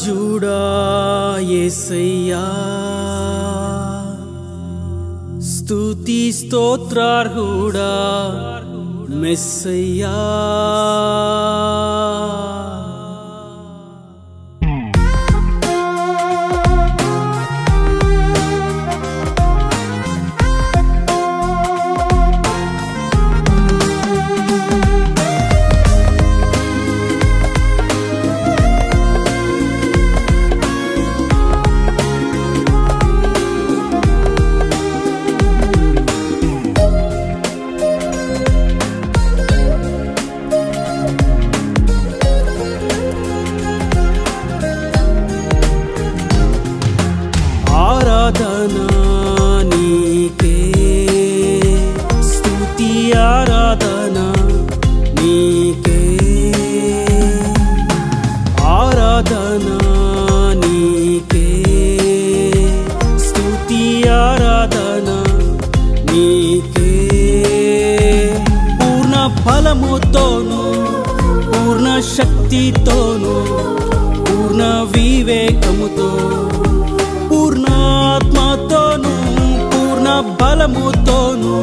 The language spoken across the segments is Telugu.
రాజుడా యేసయ్యా స్తుతి స్తోత్రార్హుడా మెస్సయ్యా ఆరాధనా నీకే స్తుతి ఆరాధనా నీకే ఆరాధనా నీకే స్తుతి ఆరాధనా నీకే పూర్ణ ఫలముతోను పూర్ణ శక్తితోను పూర్ణ వివేకముతో పూర్ణాత్మతోను పూర్ణ బలముతోను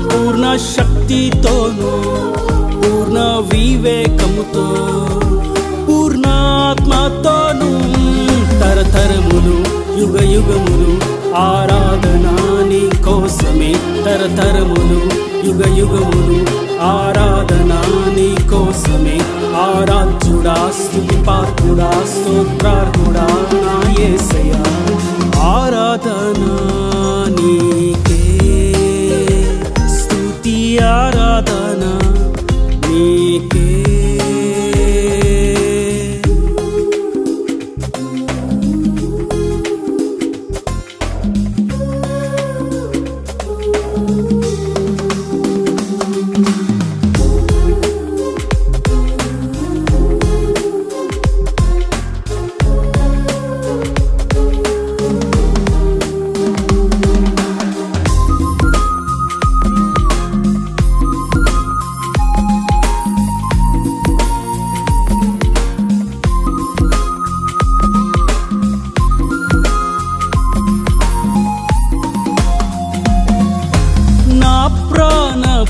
పూర్ణ శక్తితోను పూర్ణ వివేకముతో పూర్ణాత్మతోను తరతరములు యుగ యుగములు ఆరాధన నీ కోసమే తరతరములు యుగ యుగములు ఆరాధన నీ కోసమే ఆరాధ్యుడా స్తుతి పాత్రుడా స్తోత్రార్హుడా నా యేసయ్యా ఆరాధనా నీకే స్తుతి ఆరాధనా నీకే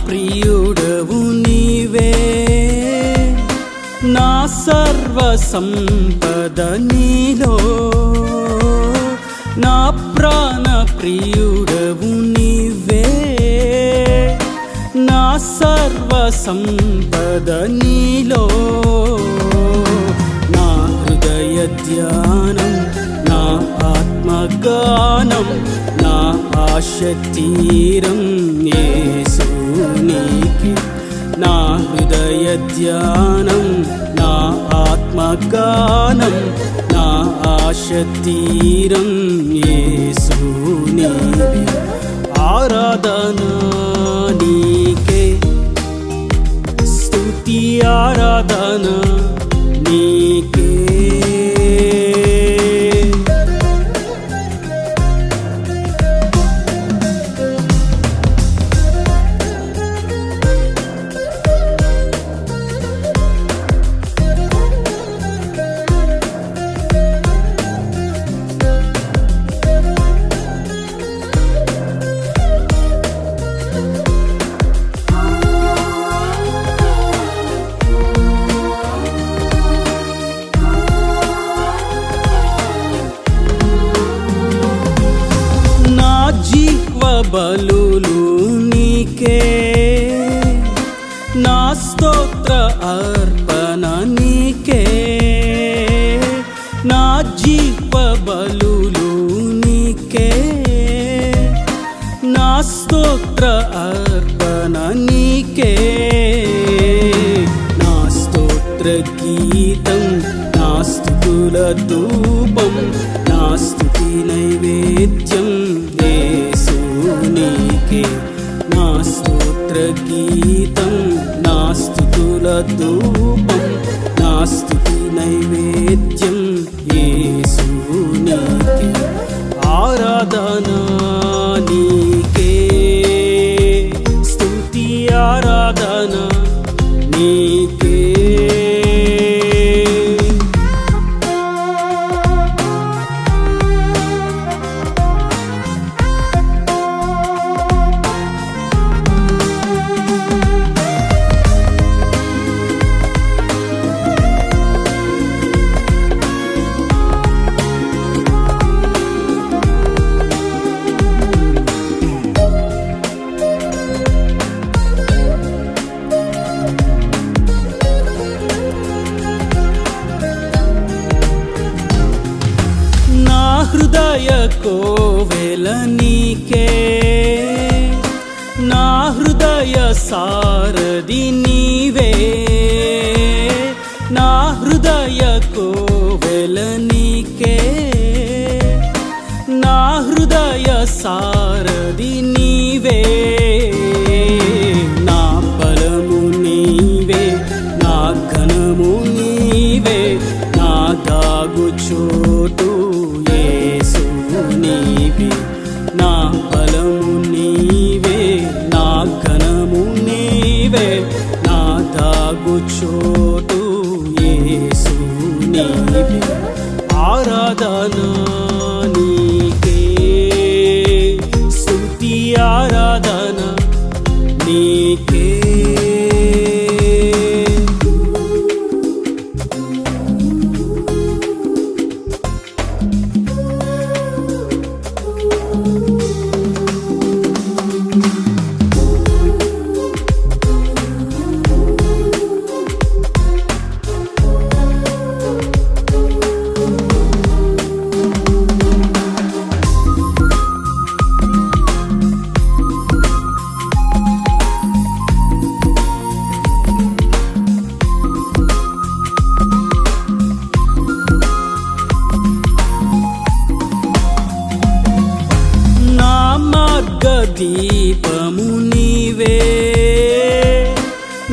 ప్రియుడవు నీవే నా సర్వ సంపద నీలో నా ప్రాణ ప్రియుడవు నీవే నా సర్వ సంపద నీలో నా హృదయ ధ్యానం నా ఆత్మగానం నా ఆశ తీరం యేసు నీకే నా హృదయ ధ్యానం నా ఆత్మగానం నా ఆశ తీరం యేసు నీవే ఆరాధనా నీకే స్తుతి ఆరాధనా నీకే బలులు నీకే నా స్తోత్ర అర్పణ నీకే నా జీవ బలులు నీకే నా స్తోత్ర అర్పణ నీకే నా స్తోత్ర గీతం నా స్తుతుల ధూపం నా స్తుతి నైవేద్యం నీకే నా స్తోత్ర గీతం నా స్తుతుల ధూపం హృదయ కోవెల నీకే, నా హృదయ సారథి నీవే, నా హృదయ కోవెల నీకే, నా హృదయ సారథి నీవే, నా బలము నీవే, నా ఘనము నీవే, నా దాగు చోటు యేసు నీవే, నా బలము నీవే, నా ఘనము నీవే, నా దాగు చోటు యేసు నీవే. ఆరాధన నీకే, స్తుతి ఆరాధన నీకే. దీపము నీవే,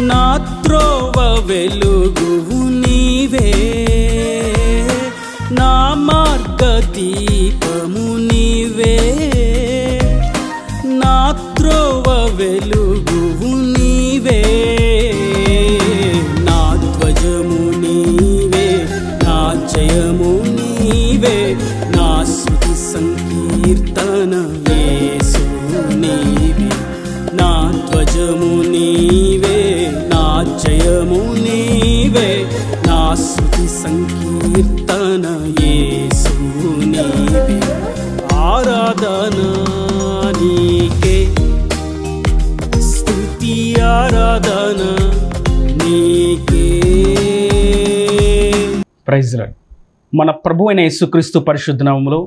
నా త్రోవ వెలుగువు నీవే, నా మార్గ దీపము నీవే, నా త్రోవ వెలుగువు నీవే, నా ధ్వజము నీవే, నా జయము నీవే, నా స్తుతి సంకీర్తన యేసు నీవే, నా ధ్వజము నీవే, నా జయము నీవే, నా స్తుతి సంకీర్తన యేసు నీవే. ఆరాధన నీకే, స్తుతి ఆరాధన నీకే. Praise Lord. మన ప్రభు అయిన యేసుక్రీస్తు పరిశుద్ధ నామములో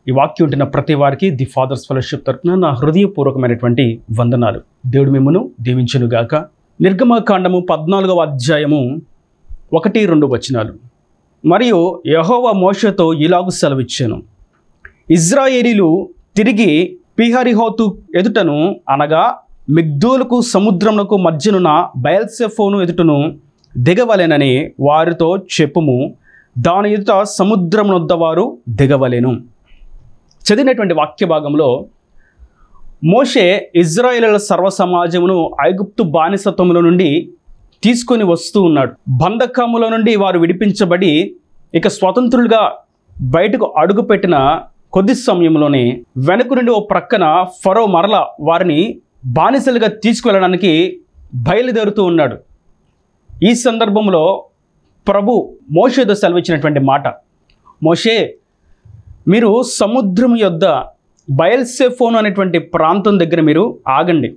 ఈ వాక్యం ఉంటున్న ప్రతి వారికి ది ఫాదర్స్ ఫెలోషిప్ తరపున నా హృదయపూర్వకమైనటువంటి వందనాలు. దేవుడు మిమ్మును దీవించునుగాక. నిర్గమకాండము 14వ అధ్యాయము 1-2 వచనాలు. మరియు యెహోవా మోషేతో ఇలాగు సెలవిచ్చాను, ఇజ్రాయేలీలు తిరిగి పీహరిహోతు ఎదుటను అనగా మిగ్దోలుకు సముద్రమునకు మధ్యనున్న బయల్సెఫోను ఎదుటను దిగవలెనని వారితో చెప్పుము, దాని ఎదుట సముద్రమునొద్ద వారు దిగవలెను. చదివినటువంటి వాక్య భాగంలో మోషే ఇజ్రాయేలీల సర్వసమాజమును ఐగుప్తు బానిసత్వముల నుండి తీసుకొని వస్తూ ఉన్నాడు. బంధకముల నుండి వారు విడిపించబడి ఇక స్వతంత్రులుగా బయటకు అడుగుపెట్టిన కొద్ది సమయంలోనే వెనుక నుండి ఓ ప్రక్కన ఫరో మరల వారిని బానిసలుగా తీసుకువెళ్ళడానికి బయలుదేరుతూ ఉన్నాడు. ఈ సందర్భంలో ప్రభు మోషేతో సెలవిచ్చినటువంటి మాట, మోషే మీరు సముద్రం యొద్ద బయల్సెఫోను అనేటువంటి ప్రాంతం దగ్గర మీరు ఆగండి,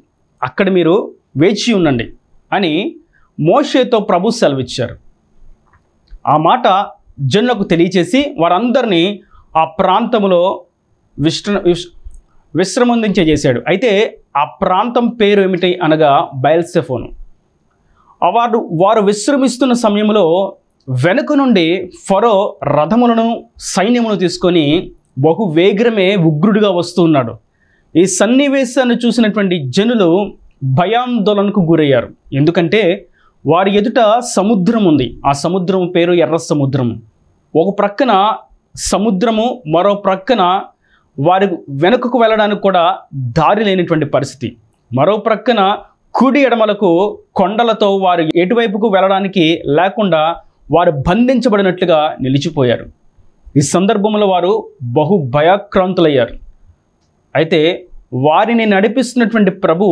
అక్కడ మీరు వేచి ఉండండి అని మోషేతో ప్రభు సెలవిచ్చారు. ఆ మాట జనులకు తెలియచేసి వారందరినీ ఆ ప్రాంతంలో విశ్రమందించేసాడు. అయితే ఆ ప్రాంతం పేరు ఏమిటి అనగా బయల్సెఫోను. వారు విశ్రమిస్తున్న సమయంలో వెనుక నుండి ఫరో రథములను సైన్యమును తీసుకొని బహు వేగమే ఉగ్రుడిగా వస్తూ ఉన్నాడు. ఈ సన్నివేశాన్ని చూసినటువంటి జనులు భయాందోళనకు గురయ్యారు. ఎందుకంటే వారి ఎదుట సముద్రం ఉంది. ఆ సముద్రం పేరు ఎర్ర సముద్రము. ఒక ప్రక్కన సముద్రము, మరో ప్రక్కన వారి వెనుకకు వెళ్ళడానికి కూడా దారి లేనిటువంటి పరిస్థితి. మరో ప్రక్కన కుడి ఎడమలకు కొండలతో వారు ఎటువైపుకు వెళ్ళడానికి లేకుండా వారు బంధించబడినట్లుగా నిలిచిపోయారు. ఈ సందర్భంలో వారు బహు భయాక్రాంతులయ్యారు. అయితే వారిని నడిపిస్తున్నటువంటి ప్రభు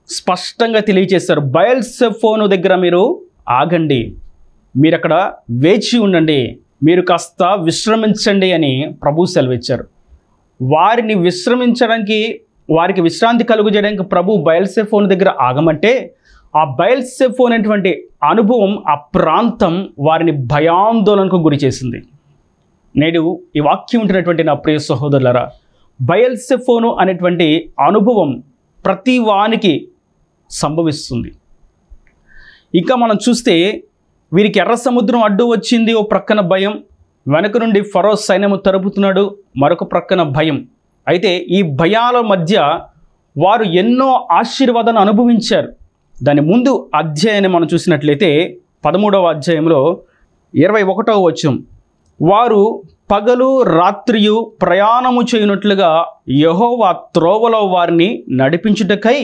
స్పష్టంగా తెలియజేశారు, బయల్సెఫోను దగ్గర మీరు ఆగండి, మీరు అక్కడ వేచి ఉండండి, మీరు కాస్త విశ్రమించండి అని ప్రభు సెలవిచ్చారు. వారిని విశ్రమించడానికి, వారికి విశ్రాంతి కలుగజేయడానికి ప్రభు బయల్సెఫోను దగ్గర ఆగమంటే ఆ బయల్సెఫోను అనేటువంటి అనుభవం, ఆ ప్రాంతం వారిని భయాందోళనకు గురి చేసింది. నేడు ఈ వాక్యం ఉంటున్నటువంటి నా ప్రియ సహోదరులారా, బయల్సెఫోను అనేటువంటి అనుభవం ప్రతి వానికి సంభవిస్తుంది. ఇంకా మనం చూస్తే వీరికి ఎర్ర సముద్రం అడ్డు వచ్చింది, ఓ ప్రక్కన భయం, వెనక నుండి ఫరో సైన్యము తరుపుతున్నాడు, మరొక ప్రక్కన భయం. అయితే ఈ భయాల మధ్య వారు ఎన్నో ఆశీర్వాదాన్ని అనుభవించారు. దాని ముందు అధ్యాయాన్ని మనం చూసినట్లయితే 13వ అధ్యాయంలో 21వ వచనం, వారు పగలు రాత్రియు ప్రయాణము చేయనట్లుగా యెహోవా త్రోవలో వారిని నడిపించుటకై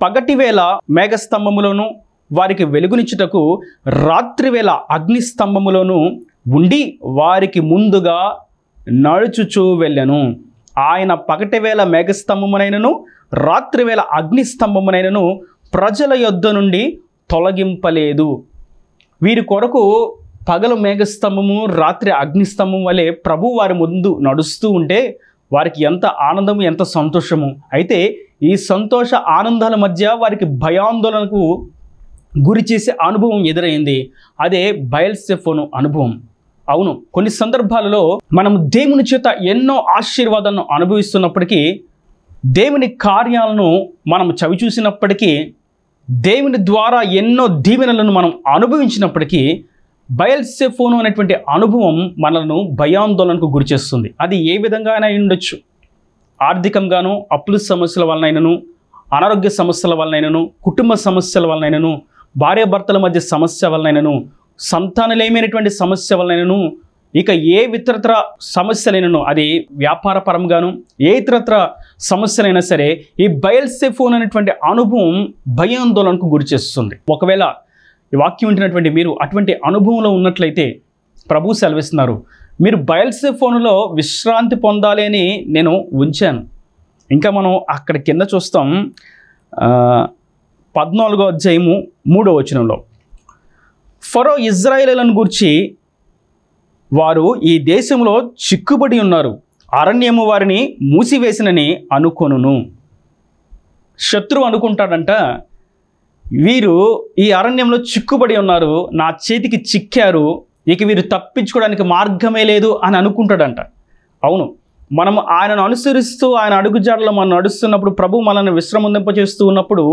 పగటివేళ మేఘస్తంభములోను వారికి వెలుగునిచ్చుటకు రాత్రివేళ అగ్నిస్తంభములోను ఉండి వారికి ముందుగా నడుచుచూ వెళ్ళెను. ఆయన పగటివేళ మేఘస్తంభమునైనను రాత్రివేళ అగ్నిస్తంభమునైనను ప్రజల యొద్ద నుండి తొలగింపలేదు. వీరి కొరకు పగలు మేఘస్తంభము, రాత్రి అగ్నిస్తంభం వలె ప్రభు వారి ముందు నడుస్తూ ఉంటే వారికి ఎంత ఆనందము, ఎంత సంతోషము. అయితే ఈ సంతోష ఆనందాల మధ్య వారికి భయాందోళనకు గురి చేసే అనుభవం ఎదురైంది. అదే బయల్సెఫోను అనుభవం. అవును, కొన్ని సందర్భాలలో మనం దేవుని చేత ఎన్నో ఆశీర్వాదాలను అనుభవిస్తున్నప్పటికీ, దేవుని కార్యాలను మనం చవి చూసినప్పటికీ, దేవుని ద్వారా ఎన్నో దీవెనలను మనం అనుభవించినప్పటికీ, బయల్సెఫోను అనేటువంటి అనుభవం మనలను భయాందోళనకు గురి చేస్తుంది. అది ఏ విధంగా అయినా ఉండొచ్చు. ఆర్థికంగాను, అప్పుల సమస్యల వలనైనను, అనారోగ్య సమస్యల వలనైనను, కుటుంబ సమస్యల వలనైనను, భార్యాభర్తల మధ్య సమస్య వలనైనను, సంతానలేమైనటువంటి సమస్య వలనైనను, ఇక ఏ ఇతరత్ర సమస్యలైనను, అది వ్యాపారపరంగాను ఏ ఇతరత్ర సమస్యలైనా సరే, ఈ బయల్సెఫోను అనేటువంటి అనుభవం భయాందోళనకు గురి చేస్తుంది. ఒకవేళ ఈ వాక్యం వింటున్నటువంటి మీరు అటువంటి అనుభవంలో ఉన్నట్లయితే ప్రభు సెలవిస్తున్నారు, మీరు బయల్సెఫోనులో విశ్రాంతి పొందాలి అని నేను ఉంచాను. ఇంకా మనం అక్కడ కింద చూస్తాం, 14వ అధ్యాయము 3వ వచనంలో, ఫరో ఇజ్రాయేలులను గూర్చి వారు ఈ దేశంలో చిక్కుబడి ఉన్నారు, అరణ్యము వారిని మూసివేసినని అనుకొనును. శత్రువు అనుకుంటాడంట, వీరు ఈ అరణ్యంలో చిక్కుబడి ఉన్నారు, నా చేతికి చిక్కారు, ఇక వీరు తప్పించుకోవడానికి మార్గమే లేదు అని అనుకుంటాడంట. అవును, మనం ఆయనను అనుసరిస్తూ ఆయన అడుగుజాడలో మనం నడుస్తున్నప్పుడు, ప్రభు మనల్ని విశ్రమింపచేస్తూ ఉన్నప్పుడు,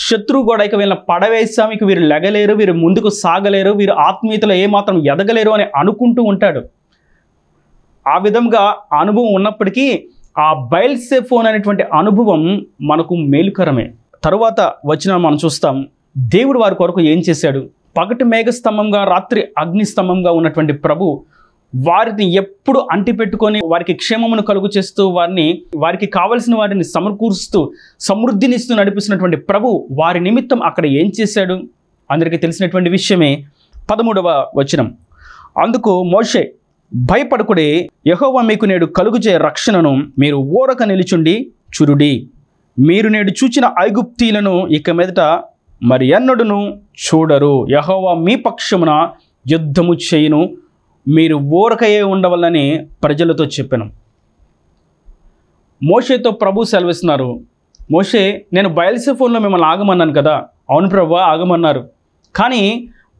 శత్రువు కూడా ఇక వీళ్ళని పడవేసాం, ఇక వీరు లెగలేరు, వీరు ముందుకు సాగలేరు, వీరు ఆత్మీయతలో ఏమాత్రం ఎదగలేరు అని అనుకుంటూ ఉంటాడు. ఆ విధంగా అనుభవం ఉన్నప్పటికీ ఆ బయల్సెఫోను అనేటువంటి అనుభవం మనకు మేలుకరమే. తరువాత వచ్చిన మనం చూస్తాం, దేవుడు వారి కొరకు ఏం చేశాడు. పగటి మేఘస్తంభంగా, రాత్రి అగ్నిస్తంభంగా ఉన్నటువంటి ప్రభు వారిని ఎప్పుడు అంటిపెట్టుకొని వారికి క్షేమమును కలుగు చేస్తూ, వారికి కావలసిన వారిని సమకూరుస్తూ సమృద్ధినిస్తూ నడిపిస్తున్నటువంటి ప్రభు వారి నిమిత్తం అక్కడ ఏం చేశాడు అందరికీ తెలిసినటువంటి విషయమే. 13వ వచనం, అందుకు మోషే, భయపడకుడే, యెహోవా మీకు నేడు కలుగుచే రక్షణను మీరు ఊరక నిలుచుండి చూడుడి. మీరు నేడు చూచిన ఐగుప్తీలను ఇక మీదట మరి ఎన్నడూను చూడరు. యెహోవా మీ పక్షమున యుద్ధము చేయును, మీరు ఊరకయే ఉండవలని ప్రజలతో చెప్పాను. మోషేతో ప్రభు సెలవిస్తున్నారు, మోషే, నేను బయల్సెఫోనులో మిమ్మల్ని ఆగమన్నాను కదా. అవును ప్రభు, ఆగమన్నారు. కానీ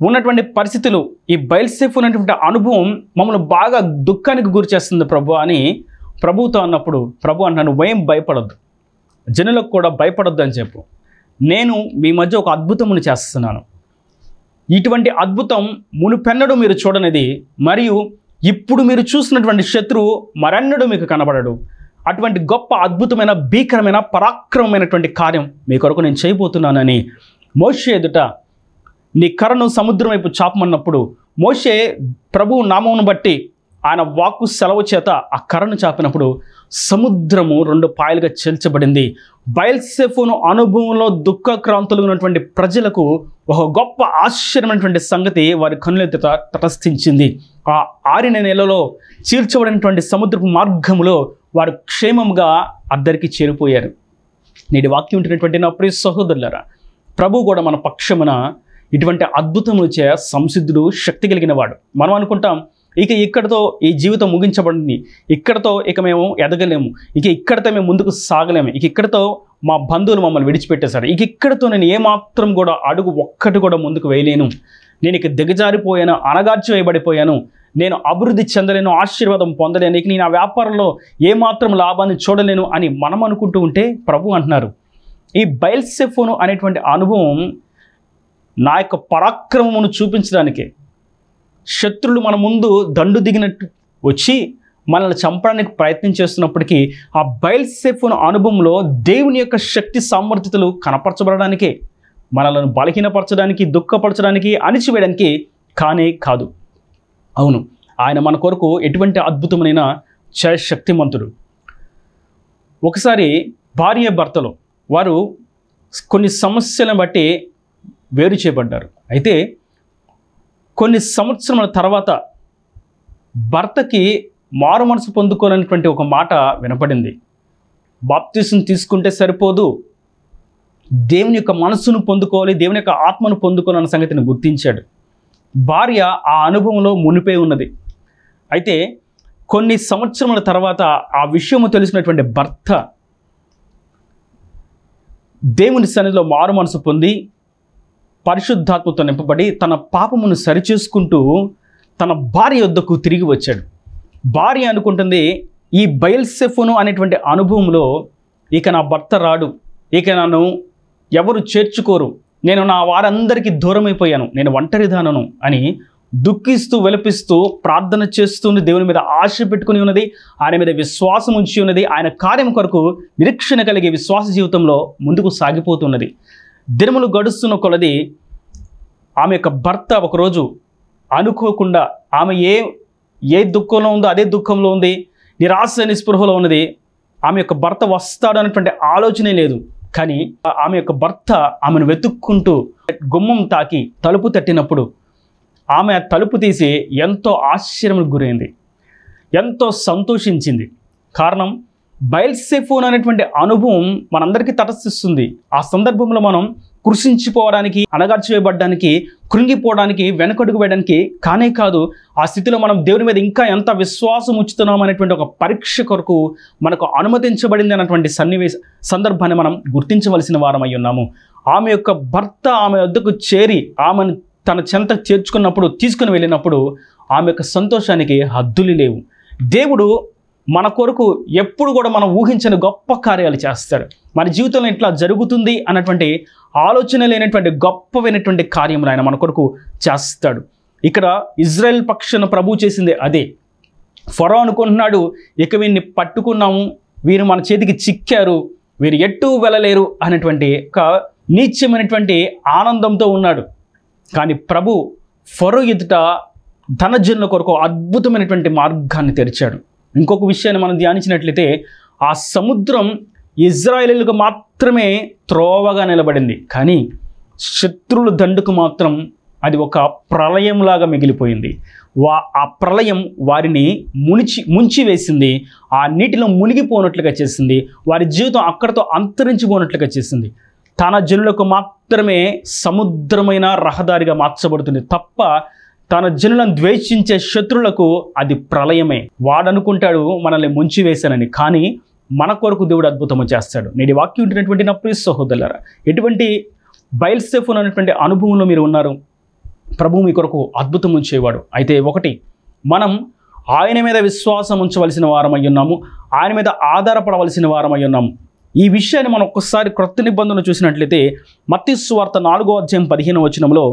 ఉన్నటువంటి పరిస్థితులు, ఈ బయల్సెఫోను అనేటువంటి అనుభవం మమ్మల్ని బాగా దుఃఖానికి గురి చేస్తుంది ప్రభు అని ప్రభుతో అన్నప్పుడు, ప్రభు అంటున్నాను, నువ్వేం భయపడొద్దు, జనులకు కూడా భయపడొద్దు అని చెప్పు. నేను మీ మధ్య ఒక అద్భుతమును చేస్తున్నాను. ఇటువంటి అద్భుతం మునుపెన్నడూ మీరు చూడనిది, మరియు ఇప్పుడు మీరు చూసినటువంటి శత్రువు మరెన్నడూ మీకు కనబడడు. అటువంటి గొప్ప అద్భుతమైన భీకరమైన పరాక్రమమైనటువంటి కార్యం మీ కొరకు నేను చేయబోతున్నానని మోషే ఎదుట నీ కర్రను సముద్రం వైపు చాపమన్నప్పుడు, మోషే ప్రభువు నామమును బట్టి ఆయన వాక్కు సెలవు చేత ఆ కర్రను చాపినప్పుడు సముద్రము 2 పాయలుగా చీల్చబడింది. బయల్సెఫోను అనుభవంలో దుఃఖక్రాంతులు ఉన్నటువంటి ప్రజలకు ఒక గొప్ప ఆశ్చర్యమైనటువంటి సంగతి వారి కన్నులెత్తి తటస్థించింది. ఆ ఆరిన నెలలో చీల్చబడినటువంటి సముద్రపు మార్గములో వారు క్షేమంగా అద్దరికి చేరిపోయారు. నేటి వాక్యం ఉంటున్నటువంటి నా ప్రియ సహోదరులారా, ప్రభు కూడా మన పక్షమున ఇటువంటి అద్భుతములు చే సంసిద్ధుడు, శక్తి కలిగిన వాడు. మనం అనుకుంటాం, ఇక ఇక్కడతో ఈ జీవితం ముగించబడింది, ఇక్కడతో ఇక మేము ఎదగలేము, ఇక ఇక్కడతో మేము ముందుకు సాగలేము, ఇక ఇక్కడతో మా బంధువులు మమ్మల్ని విడిచిపెట్టేశారు, ఇక ఇక్కడతో నేను ఏమాత్రం కూడా అడుగు ఒక్కటి కూడా ముందుకు వేయలేను, నేను ఇక దిగజారిపోయాను, అణగార్చి వేయబడిపోయాను, నేను అభివృద్ధి చెందలేను, ఆశీర్వాదం పొందలేను, ఇక నేను ఆ వ్యాపారంలో ఏమాత్రం లాభాన్ని చూడలేను అని మనం అనుకుంటూ ఉంటే ప్రభు అంటున్నారు, ఈ బయల్సెఫోను అనేటువంటి అనుభవం నా యొక్క పరాక్రమమును చూపించడానికే. శత్రులు మన ముందు దండు దిగినట్టు వచ్చి మనల్ని చంపడానికి ప్రయత్నం చేస్తున్నప్పటికీ ఆ బయల్సెఫోను అనుభవంలో దేవుని యొక్క శక్తి సామర్థ్యతలు కనపరచబడడానికే, మనలను బలహీనపరచడానికి, దుఃఖపరచడానికి, అణిచివేయడానికి కానే కాదు. అవును, ఆయన మన కొరకు ఎటువంటి అద్భుతమైన శక్తిమంతుడు. ఒకసారి భార్య భర్తలు వారు కొన్ని సమస్యలను బట్టి వేరు చేయబడ్డారు. అయితే కొన్ని సంవత్సరాల తర్వాత భర్తకి మారు మనసు పొందుకోవాలనేటువంటి ఒక మాట వినపడింది. బాప్తిసం తీసుకుంటే సరిపోదు, దేవుని యొక్క మనసును పొందుకోవాలి, దేవుని యొక్క ఆత్మను పొందుకోవాలన్న సంగతిని గుర్తించాడు. భార్య ఆ అనుభవంలో మునిపే ఉన్నది. అయితే కొన్ని సంవత్సరముల తర్వాత ఆ విషయము తెలుసుకున్నటువంటి భర్త దేవుని సన్నిధిలో మారు మనసు పొంది పరిశుద్ధాత్మతో నింపబడి తన పాపమును సరిచేసుకుంటూ తన భార్య యొద్దకు తిరిగి వచ్చాడు. భార్య అనుకుంటుంది, ఈ బయల్సెఫోను అనేటువంటి అనుభవంలో ఇక నా భర్త రాడు, ఇక నన్ను ఎవరు చేర్చుకోరు, నేను నా వారందరికీ దూరం అయిపోయాను, నేను ఒంటరిదానను అని దుఃఖిస్తూ విలపిస్తూ ప్రార్థన చేస్తుంది. దేవుని మీద ఆశ పెట్టుకుని ఉన్నది, ఆయన మీద విశ్వాసం ఉంచి ఉన్నది, ఆయన కార్యం కొరకు నిరీక్షణ కలిగే విశ్వాస జీవితంలో ముందుకు సాగిపోతున్నది. దినములు గడుస్తున్న కొలది ఆమె యొక్క భర్త ఒకరోజు అనుకోకుండా ఆమె ఏ దుఃఖంలో ఉందో అదే దుఃఖంలో ఉంది, నిరాశ నిస్పృహలో ఉన్నది. ఆమె యొక్క భర్త వస్తాడు అనేటువంటి ఆలోచనే లేదు. కానీ ఆమె యొక్క భర్త ఆమెను వెతుక్కుంటూ గుమ్మం తాకి తలుపు తట్టినప్పుడు ఆమె తలుపు తీసి ఎంతో ఆశ్చర్యానికి గురైంది, ఎంతో సంతోషించింది. కారణం, బయల్సెఫోను అనేటువంటి అనుభవం మనందరికీ తటస్థిస్తుంది. ఆ సందర్భంలో మనం కృషించిపోవడానికి, అణగార్చివేయబడ్డానికి, కృంగిపోవడానికి, వెనకడుగు వేయడానికి కానే కాదు, ఆ స్థితిలో మనం దేవుని మీద ఇంకా ఎంత విశ్వాసం ఉంచుతున్నాం అనేటువంటి ఒక పరీక్ష కొరకు మనకు అనుమతించబడింది అన్నటువంటి సందర్భాన్ని మనం గుర్తించవలసిన వారమై ఉన్నాము. ఆమె యొక్క భర్త ఆమె వద్దకు చేరి ఆమెను తన చెంత చేర్చుకున్నప్పుడు, తీసుకుని వెళ్ళినప్పుడు ఆమె యొక్క సంతోషానికి హద్దులు లేవు. దేవుడు మన కొరకు ఎప్పుడు కూడా మనం ఊహించని గొప్ప కార్యాలు చేస్తాడు. మన జీవితంలో ఇట్లా జరుగుతుంది అన్నటువంటి ఆలోచన లేనటువంటి గొప్పమైనటువంటి కార్యములు ఆయన మన కొరకు చేస్తాడు. ఇక్కడ ఇజ్రాయెల్ పక్షాన ప్రభు చేసింది అదే. ఫరో అనుకుంటున్నాడు, ఇక వీరిని పట్టుకున్నాము, వీరు మన చేతికి చిక్కారు, వీరు ఎట్టూ వెళ్ళలేరు అనేటువంటి ఒక నీచమైనటువంటి ఆనందంతో ఉన్నాడు. కానీ ప్రభు ఫరో ఎదుట తన జనుల కొరకు అద్భుతమైనటువంటి మార్గాన్ని తెరిచాడు. ఇంకొక విషయాన్ని మనం ధ్యానించినట్లయితే ఆ సముద్రం ఇజ్రాయేలీలకు మాత్రమే త్రోవగా నిలబడింది, కానీ శత్రువుల దండుకు మాత్రం అది ఒక ప్రళయంలాగా మిగిలిపోయింది. ఆ ప్రళయం వారిని ముంచివేసింది, ఆ నీటిలో మునిగిపోనట్లుగా చేసింది, వారి జీవితం అక్కడితో అంతరించిపోనట్లుగా చేసింది. తన జనులకు మాత్రమే సముద్రమైన రహదారిగా మార్చబడుతుంది తప్ప తన జనులను ద్వేషించే శత్రులకు అది ప్రళయమే. వాడనుకుంటాడు మనల్ని ముంచివేశానని, కానీ మన కొరకు దేవుడు అద్భుతము చేస్తాడు. నేటి వాక్యం ఉంటున్నటువంటి నా ప్రియ సహోదరులారా, ఎటువంటి బయల్సెఫోను అనేటువంటి అనుభవంలో మీరు ఉన్నారు? ప్రభు మీ కొరకు అద్భుతం ఉంచేవాడు. అయితే ఒకటి, మనం ఆయన మీద విశ్వాసం ఉంచవలసిన వారమై ఉన్నాము, ఆయన మీద ఆధారపడవలసిన వారమై ఉన్నాము. ఈ విషయాన్ని మనం ఒక్కసారి క్రొత్త నిబంధనలు చూసినట్లయితే మత్తయి సువార్త 4:15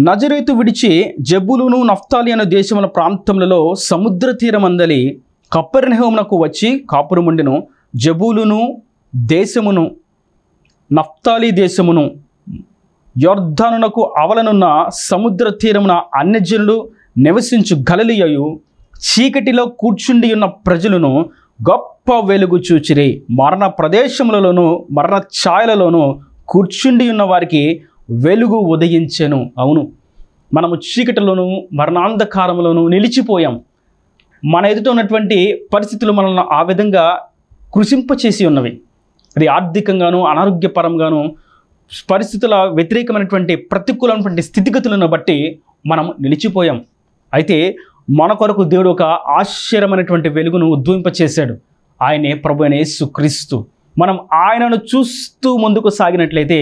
నజరేతు విడిచి జెబూలూను నఫ్తాలి అనే దేశముల ప్రాంతములలో సముద్ర తీరమందలి కపెర్నహూమునకు వచ్చి కాపురముండెను. జెబూలూను దేశమును నఫ్తాలి దేశమును యొర్దానునకు అవలనున్న సముద్ర తీరమున అన్యజనులు నివసించు గలిలయయు చీకటిలో కూర్చుండి ఉన్న ప్రజలను గొప్ప వెలుగు చూచిరి. మరణ ప్రదేశములలోనూ మరణ ఛాయలలోనూ కూర్చుండి ఉన్న వారికి వెలుగు ఉదయించెను. అవును, మనము చీకటిలోనూ మరణాంధకారంలోనూ నిలిచిపోయాం. మన ఎదుట ఉన్నటువంటి పరిస్థితులు మనల్ని ఆ విధంగా కృషింపచేసి ఉన్నవి. అది ఆర్థికంగాను, అనారోగ్యపరంగాను, పరిస్థితుల వ్యతిరేకమైనటువంటి ప్రతికూలమైనటువంటి స్థితిగతులను బట్టి మనం నిలిచిపోయాం. అయితే మన కొరకు దేవుడు ఒక ఆశ్చర్యమైనటువంటి వెలుగును ఉద్భవింపచేశాడు. ఆయనే ప్రభువైన యేసుక్రీస్తు. మనం ఆయనను చూస్తూ ముందుకు సాగినట్లయితే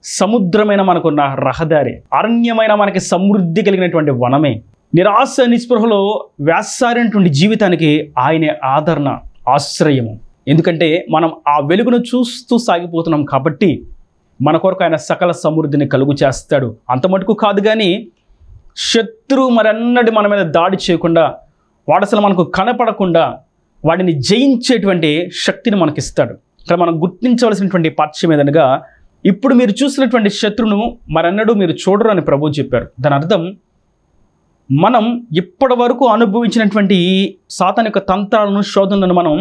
సముద్రమైన మనకున్న రహదారి, అరణ్యమైన మనకి సమృద్ధి కలిగినటువంటి వనమే. నిరాశ నిస్పృహలో వ్యాసారైనటువంటి జీవితానికి ఆయనే ఆదరణ, ఆశ్రయము. ఎందుకంటే మనం ఆ వెలుగును చూస్తూ సాగిపోతున్నాం కాబట్టి మన కొరకు ఆయన సకల సమృద్ధిని కలుగు చేస్తాడు. అంత మటుకు కాదు కానీ శత్రువు మరన్నటి మన మీద దాడి చేయకుండా, వాడు అసలు మనకు కనపడకుండా వాడిని జయించేటువంటి శక్తిని మనకిస్తాడు. ఇక్కడ మనం గుర్తించవలసినటువంటి పాఠ్యం ఏదనగా, ఇప్పుడు మీరు చూసినటువంటి శత్రువును మరన్నడూ మీరు చూడరు అని ప్రభువు చెప్పారు. దాని అర్థం మనం ఇప్పటి వరకు అనుభవించినటువంటి ఈ సాతాను యొక్క తంత్రాలను, శోధనలను మనం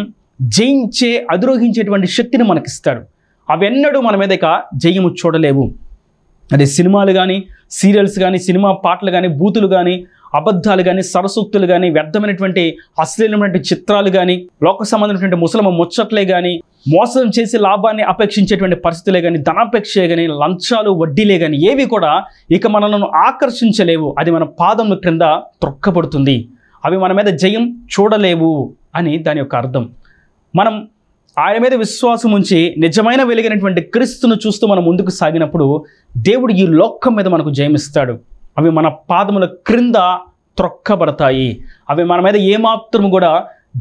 జయించే, అధిరోహించేటువంటి శక్తిని మనకిస్తాడు. అవెన్నడూ మన మీద ఇక జయము చూడలేవు. అదే సినిమాలు కానీ, సీరియల్స్ కానీ, సినిమా పాటలు కానీ, బూతులు కానీ, అబద్ధాలు కానీ, సరసూక్తులు కానీ, వ్యర్థమైనటువంటి అశ్లీలమైనటువంటి చిత్రాలు కానీ, లోక సంబంధమైనటువంటి ముసలమ ముచ్చట్లే కానీ, మోసం చేసి లాభాన్ని అపేక్షించేటువంటి పరిస్థితులే కానీ, ధనాపేక్షే కానీ, లంచాలు, వడ్డీలే కానీ ఏవి కూడా ఇక మనలను ఆకర్షించలేవు. అది మన పాదముల క్రింద త్రొక్కబడుతుంది. అవి మన మీద జయం చూడలేవు అని దాని యొక్క అర్థం. మనం ఆయన మీద విశ్వాసం ఉంచి నిజమైన వెలిగినటువంటి క్రీస్తును చూస్తూ మనం ముందుకు సాగినప్పుడు దేవుడు ఈ లోకం మీద మనకు జయమిస్తాడు. అవి మన పాదముల క్రింద త్రొక్కబడతాయి. అవి మన మీద ఏమాత్రము కూడా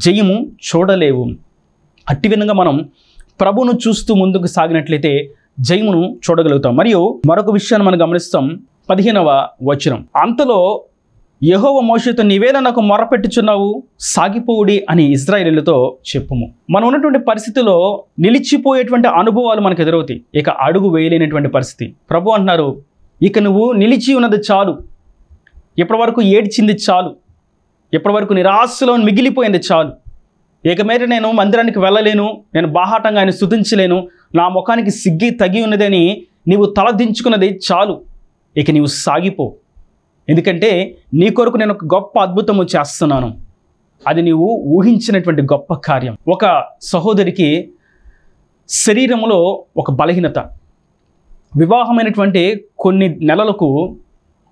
జయము చూడలేవు. అట్టి విధంగా మనం ప్రభువును చూస్తూ ముందుకు సాగినట్లయితే జయమును చూడగలుగుతాం. మరియు మరొక విషయాన్ని మనం గమనిస్తాం. 15వ వచనం, అంతలో యెహోవా మోషేతో, నీవేలా నాకు మొరపెట్టుచున్నావు, సాగిపోవుడి అని ఇశ్రాయేలీయులతో చెప్పుము. మనం ఉన్నటువంటి పరిస్థితిలో నిలిచిపోయేటువంటి అనుభవాలు మనకు ఎదురవుతాయి. ఇక అడుగు వేయలేనటువంటి పరిస్థితి. ప్రభు అంటున్నారు, ఇక నువ్వు నిలిచి ఉన్నది చాలు, ఇప్పటి వరకు ఏడ్చింది చాలు, ఇప్పటి వరకు నిరాశలో మిగిలిపోయింది చాలు. ఇక మీద నేను మందిరానికి వెళ్ళలేను, నేను బాహాటంగా ఆయన స్తుతించలేను, నా ముఖానికి సిగ్గి తగి ఉన్నదని నీవు తలదించుకున్నది చాలు, ఇక నీవు సాగిపో. ఎందుకంటే నీ కొరకు నేను ఒక గొప్ప అద్భుతము చేస్తున్నాను. అది నీవు ఊహించినటువంటి గొప్ప కార్యం. ఒక సహోదరికి శరీరంలో ఒక బలహీనత, వివాహమైనటువంటి కొన్ని నెలలకు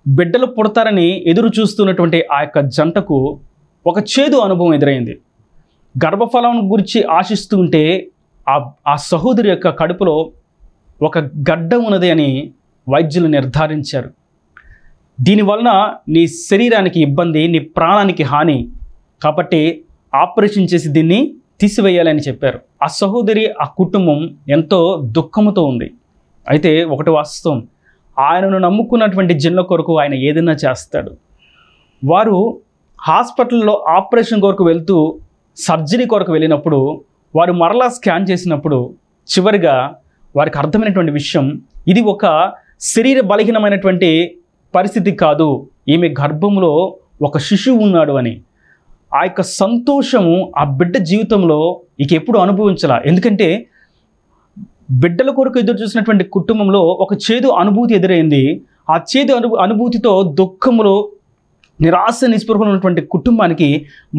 బిడ్డలు పుడతారని ఎదురు చూస్తున్నటువంటి ఆ యొక్క జంటకు ఒక చేదు అనుభవం ఎదురైంది. గర్భఫలం గురించి ఆశిస్తూ ఉంటే ఆ సహోదరి యొక్క కడుపులో ఒక గడ్డ ఉన్నది అని వైద్యులు నిర్ధారించారు. దీనివలన నీ శరీరానికి ఇబ్బంది, నీ ప్రాణానికి హాని, కాబట్టి ఆపరేషన్ చేసి దీన్ని తీసివేయాలని చెప్పారు. ఆ సహోదరి, ఆ కుటుంబం ఎంతో దుఃఖముతో ఉంది. అయితే ఒకటి వాస్తవం, ఆయనను నమ్ముకున్నటువంటి జనుల కొరకు ఆయన ఏదైనా చేస్తాడు. వారు హాస్పిటల్లో ఆపరేషన్ కొరకు వెళ్తూ సర్జరీ కొరకు వెళ్ళినప్పుడు, వారు మరలా స్కాన్ చేసినప్పుడు చివరిగా వారికి అర్థమైనటువంటి విషయం, ఇది ఒక శరీర బలహీనమైనటువంటి పరిస్థితి కాదు, ఈమె గర్భంలో ఒక శిశువు ఉన్నాడు అని. ఆ యొక్క సంతోషము ఆ బిడ్డ జీవితంలో ఇక ఎప్పుడు అనుభవించాల. ఎందుకంటే బిడ్డల కొరకు ఎదురు చూసినటువంటి కుటుంబంలో ఒక చేదు అనుభూతి ఎదురైంది. ఆ చేదు అనుభూతితో దుఃఖంలో నిరాశ నిస్పృహలో ఉన్నటువంటి కుటుంబానికి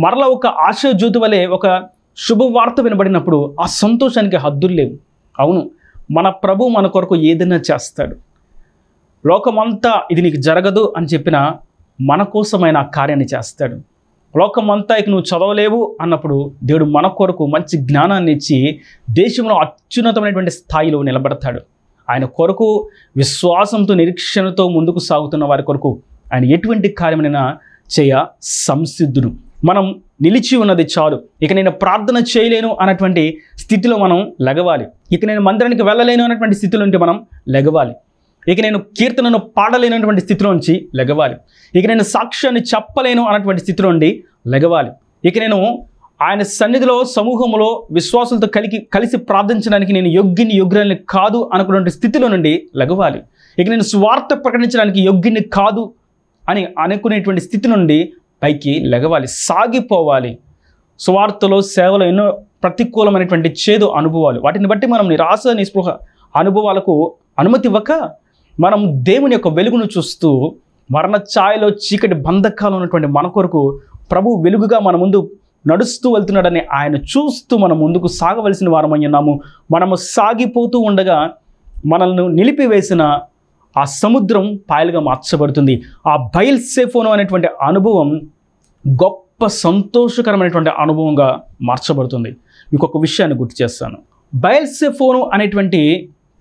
మరలా ఒక ఆశాజ్యోతి వలె ఒక శుభవార్త వినబడినప్పుడు ఆ సంతోషానికి హద్దులు లేవు. అవును, మన ప్రభు మన కొరకు ఏదైనా చేస్తాడు. లోకమంతా ఇది నీకు జరగదు అని చెప్పినా మన కోసమైన ఆ కార్యాన్ని చేస్తాడు. లోకమంతా ఇక నువ్వు చదవలేవు అన్నప్పుడు దేవుడు మన కొరకు మంచి జ్ఞానాన్ని ఇచ్చి దేశంలో అత్యున్నతమైనటువంటి స్థాయిలో నిలబడతాడు. ఆయన కొరకు విశ్వాసంతో, నిరీక్షణతో ముందుకు సాగుతున్న వారి కొరకు ఆయన ఎటువంటి కార్యమైనా చేయ సంసిద్ధుడు. మనం నిలిచి ఉన్నది చాలు, ఇక నేను ప్రార్థన చేయలేను అన్నటువంటి స్థితిలో మనం లెగవాలి. ఇక నేను మందిరానికి వెళ్ళలేను అన్నటువంటి స్థితిలో ఉంటే మనం లెగవాలి. ఇక నేను కీర్తనను పాడలేనటువంటి స్థితిలో నుంచి లెగవాలి. ఇక నేను సాక్ష్యాన్ని చెప్పలేను అన్నటువంటి స్థితిలో నుండి లెగవాలి. ఇక నేను ఆయన సన్నిధిలో సమూహంలో విశ్వాసులతో కలిసి ప్రార్థించడానికి నేను యోగ్యుని కాదు అనుకునే స్థితిలో నుండి లెగవాలి. ఇక నేను స్వార్థ ప్రకటించడానికి యోగ్యుని కాదు అని అనుకునేటువంటి స్థితి నుండి పైకి లెగవాలి, సాగిపోవాలి. స్వార్థలో, సేవలో ఎన్నో ప్రతికూలమైనటువంటి చేదు అనుభవాలు, వాటిని బట్టి మనం నిరాశ నిస్పృహ అనుభవాలకు అనుమతి ఇవ్వక మనం దేవుని యొక్క వెలుగును చూస్తూ మరణ ఛాయలో చీకటి బంధకాలు ఉన్నటువంటి మన కొరకు ప్రభు వెలుగుగా మన ముందు నడుస్తూ వెళ్తున్నాడని ఆయన చూస్తూ మనం ముందుకు సాగవలసిన వారమై ఉన్నాము. మనము సాగిపోతూ ఉండగా మనల్ని నిలిపివేసిన ఆ సముద్రం పాయలుగా మార్చబడుతుంది. ఆ బయల్సెఫోను అనేటువంటి అనుభవం గొప్ప సంతోషకరమైనటువంటి అనుభవంగా మార్చబడుతుంది. మీకు ఒక విషయాన్ని గుర్తు చేస్తాను. బయల్సెఫోను అనేటువంటి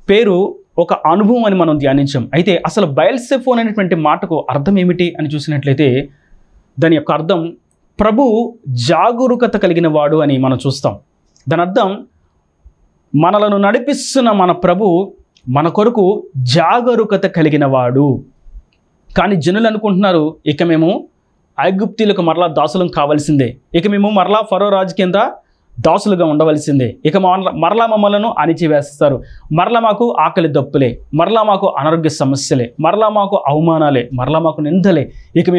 పేరు ఒక అనుభవం అని మనం ధ్యానించాం. అయితే అసలు బయల్సెఫోన్ అనేటువంటి మాటకు అర్థం ఏమిటి అని చూసినట్లయితే దాని యొక్క అర్థం ప్రభు జాగరూకత కలిగిన వాడు అని మనం చూస్తాం. దాని అర్థం మనలను నడిపిస్తున్న మన ప్రభు మన కొరకు జాగరూకత కలిగిన వాడు. కానీ జనులు అనుకుంటున్నారు, ఇక మేము ఐగుప్తీలకు మరలా దాసులం కావాల్సిందే, ఇక మేము మరలా ఫరో రాజు కింద దాసులుగా ఉండవలసిందే, ఇక మరలా మమ్మలను అణిచివేస్తారు, మరలా మాకు ఆకలి దప్పులే, మరలా మాకు అనారోగ్య సమస్యలే, మరలా మాకు అవమానాలే, మరలా మాకు నిందలే, ఇక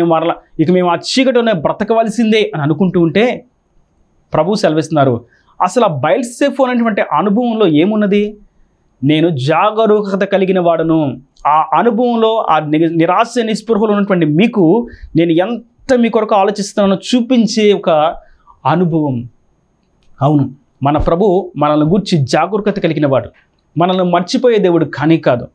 మేము ఆ చీకటిలోనే బ్రతకవలసిందే అని అనుకుంటూ ఉంటే ప్రభు సెలవిస్తున్నారు, అసలు ఆ బయల్సెఫోన్ అనేటువంటి అనుభవంలో ఏమున్నది? నేను జాగరూకత కలిగిన వాడును. ఆ అనుభవంలో ఆ నిరాశ నిస్పృహలు ఉన్నటువంటి మీకు నేను ఎంత మీ కొరకు ఆలోచిస్తున్నానో చూపించే ఒక అనుభవం. అవును, మన ప్రభు మనల్ని గూర్చి జాగరూకత కలిగిన వాడు, మనల్ని మర్చిపోయే దేవుడు కానీ కాదు.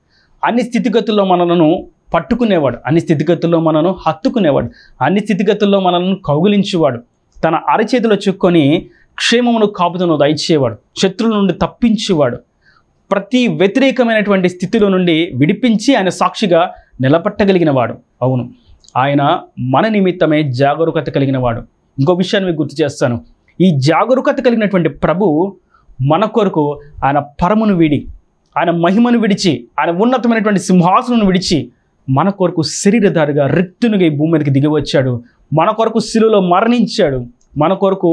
అన్ని స్థితిగతుల్లో మనలను పట్టుకునేవాడు, అన్ని స్థితిగతుల్లో మనను హత్తుకునేవాడు, అన్ని స్థితిగతుల్లో మనల్ని కౌగిలించేవాడు, తన అరచేతిలో చిక్కుకొని క్షేమమును కాపుదను దయచేవాడు, శత్రువుల నుండి తప్పించేవాడు, ప్రతి వ్యతిరేకమైనటువంటి స్థితిలో నుండి విడిపించి ఆయన సాక్షిగా నిలబట్టగలిగిన వాడు. అవును, ఆయన మన నిమిత్తమే జాగరూకత కలిగిన వాడు. ఇంకో విషయాన్ని మీకు గుర్తు చేస్తాను. ఈ జాగరూకత కలిగినటువంటి ప్రభు మన కొరకు ఆయన పరమును విడి, ఆయన మహిమను విడిచి, ఆయన ఉన్నతమైనటువంటి సింహాసనం విడిచి మన కొరకు శరీరధారిగా రిక్తునిగా ఈ భూమి మీదకి దిగి వచ్చాడు. మన కొరకు శిలువలో మరణించాడు. మన కొరకు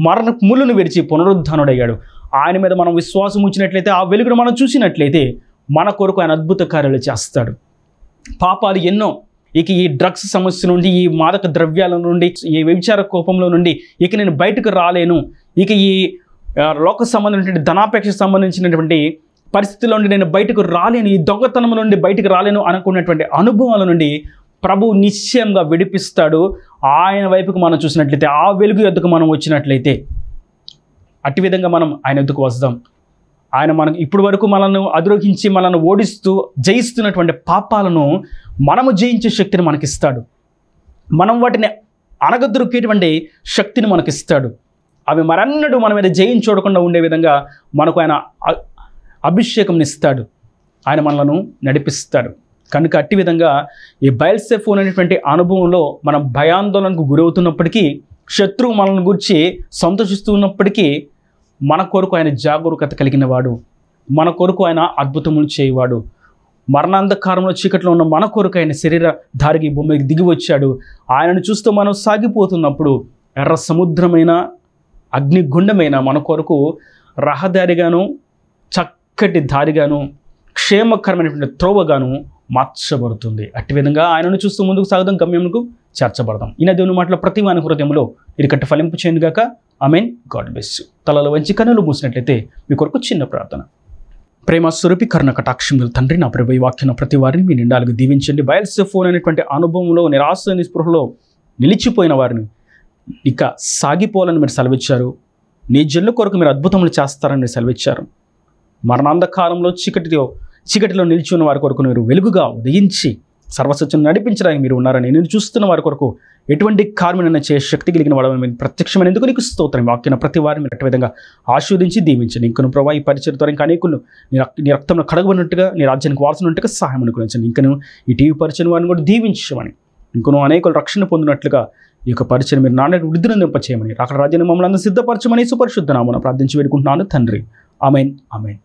మరణ ముళ్ళును విడిచి పునరుద్ధానుడయ్యాడు. ఆయన మీద మనం విశ్వాసం ఉంచినట్లయితే, ఆ వెలుగును మనం చూసినట్లయితే మన కొరకు ఆయన అద్భుత కార్యాలు చేస్తాడు. పాపాలు ఎన్నో, ఇక ఈ డ్రగ్స్ సమస్య నుండి, ఈ మాదక ద్రవ్యాల నుండి, ఈ వ్యభిచార కోపంలో నుండి ఇక నేను బయటకు రాలేను, ఇక ఈ లోక సంబంధించినటువంటి ధనాపేక్ష సంబంధించినటువంటి పరిస్థితుల్లో నుండి నేను బయటకు రాలేను, ఈ దొంగతనం నుండి బయటకు రాలేను అనుకున్నటువంటి అనుభవాల నుండి ప్రభు నిశ్చయంగా విడిపిస్తాడు. ఆయన వైపుకు మనం చూసినట్లయితే, ఆ వెలుగు యొద్దకు మనం వచ్చినట్లయితే అట్టి విధంగా మనం ఆయన యొద్దకు వస్తాం. ఆయన మనకు ఇప్పటి వరకు మనల్ని అధిరోహించి మనల్ని ఓడిస్తూ జయిస్తున్నటువంటి పాపాలను మనము జయించే శక్తిని మనకిస్తాడు. మనం వాటిని అణగదొరికేటువంటి శక్తిని మనకిస్తాడు. అవి మరన్నడు మన మీద జయం చూడకుండా ఉండే విధంగా మనకు ఆయన అభిషేకం ఇస్తాడు. ఆయన మనలను నడిపిస్తాడు. కనుక అట్టి విధంగా ఈ బయల్సెఫోన్ అనేటువంటి అనుభవంలో మనం భయాందోళనకు గురవుతున్నప్పటికీ, శత్రువు మనల్ని గురించి సంతోషిస్తూ ఉన్నప్పటికీ మన కొరకు ఆయన జాగరూకత కలిగిన వాడు, మన కొరకు ఆయన అద్భుతములు చేయవాడు. మరణాంధకారంలో చీకట్లో ఉన్న మన కొరకు ఆయన శరీరధారికి భూమికి దిగి వచ్చాడు. ఆయనను చూస్తూ మనం సాగిపోతున్నప్పుడు ఎర్ర సముద్రమైన అగ్నిగుండమైన మన కొరకు రహదారిగాను, చక్కటి దారిగాను, క్షేమకరమైనటువంటి త్రోవగాను మార్చబడుతుంది. అట్టి విధంగా ఆయనను చూస్తూ ముందుకు సాగుదాం, గమ్యమునకు చేర్చబడదాం. ఈయన దేవుని మాటలో ప్రతి వాని హృదయంలో ఇరుకట్టు ఫలింపు చేయను గాక. ఆమేన్. God bless you. తలలో వంచి కన్నులు మూసినట్లయితే మీ కొరకు చిన్న ప్రార్థన. ప్రేమ స్వరూపి కరుణ కటాక్షములు తండ్రి, నా ప్రభు ఈ వాక్యం ప్రతి వారిని మీ నిండాలకు దీవించండి. బయల్సెఫోన్ అనేటువంటి అనుభవంలో నిరాశ నిస్పృహలో నిలిచిపోయిన వారిని ఇక సాగిపోవాలని మీరు సెలవిచ్చారు. నీ జన్ల కొరకు మీరు అద్భుతములు చేస్తారని మీరు సెలవిచ్చారు. మరణాంధకారంలో చీకటిలో నిలిచి ఉన్న వారి కొరకు మీరు వెలుగుగా ఉదయించి సర్వసత్యం నడిపించడానికి మీరు ఉన్నారని, నేను చూస్తున్న వారి కొరకు ఎటువంటి కార్యమైన చేసే శక్తి కలిగిన వాడని మీరు ప్రత్యక్షమైనందుకు నీకు స్తోత్రం. వాక్యం ప్రతి వారిని మీరు అట్టి విధంగా ఆశీర్వదించి దీవించండి. ఇంకను ప్రభావ ఈ పరిచయం ద్వారా ఇంకా అనేకులు నీ రక్తంలో కడగబడినట్టుగా, నీ రాజ్యానికి వారసున్నట్టుగా సహాయం అనుకునించండి. ఇంకను ఈ టీవీ పరిచయం వారిని కూడా దీవించమని, ఇంకను అనేకులు రక్షణ పొందినట్లుగా ఈ యొక్క పరిచయం మీరు నాన్న వృద్ధిని నింపచేయమని, అక్కడ రాజ్యాన్ని మమ్మల్ని అందరూ సిద్ధపరచమని సుపరిశుద్ధ నామమున ప్రార్థించి వేడుకుంటున్నాను తండ్రి. ఆమేన్. ఆమేన్.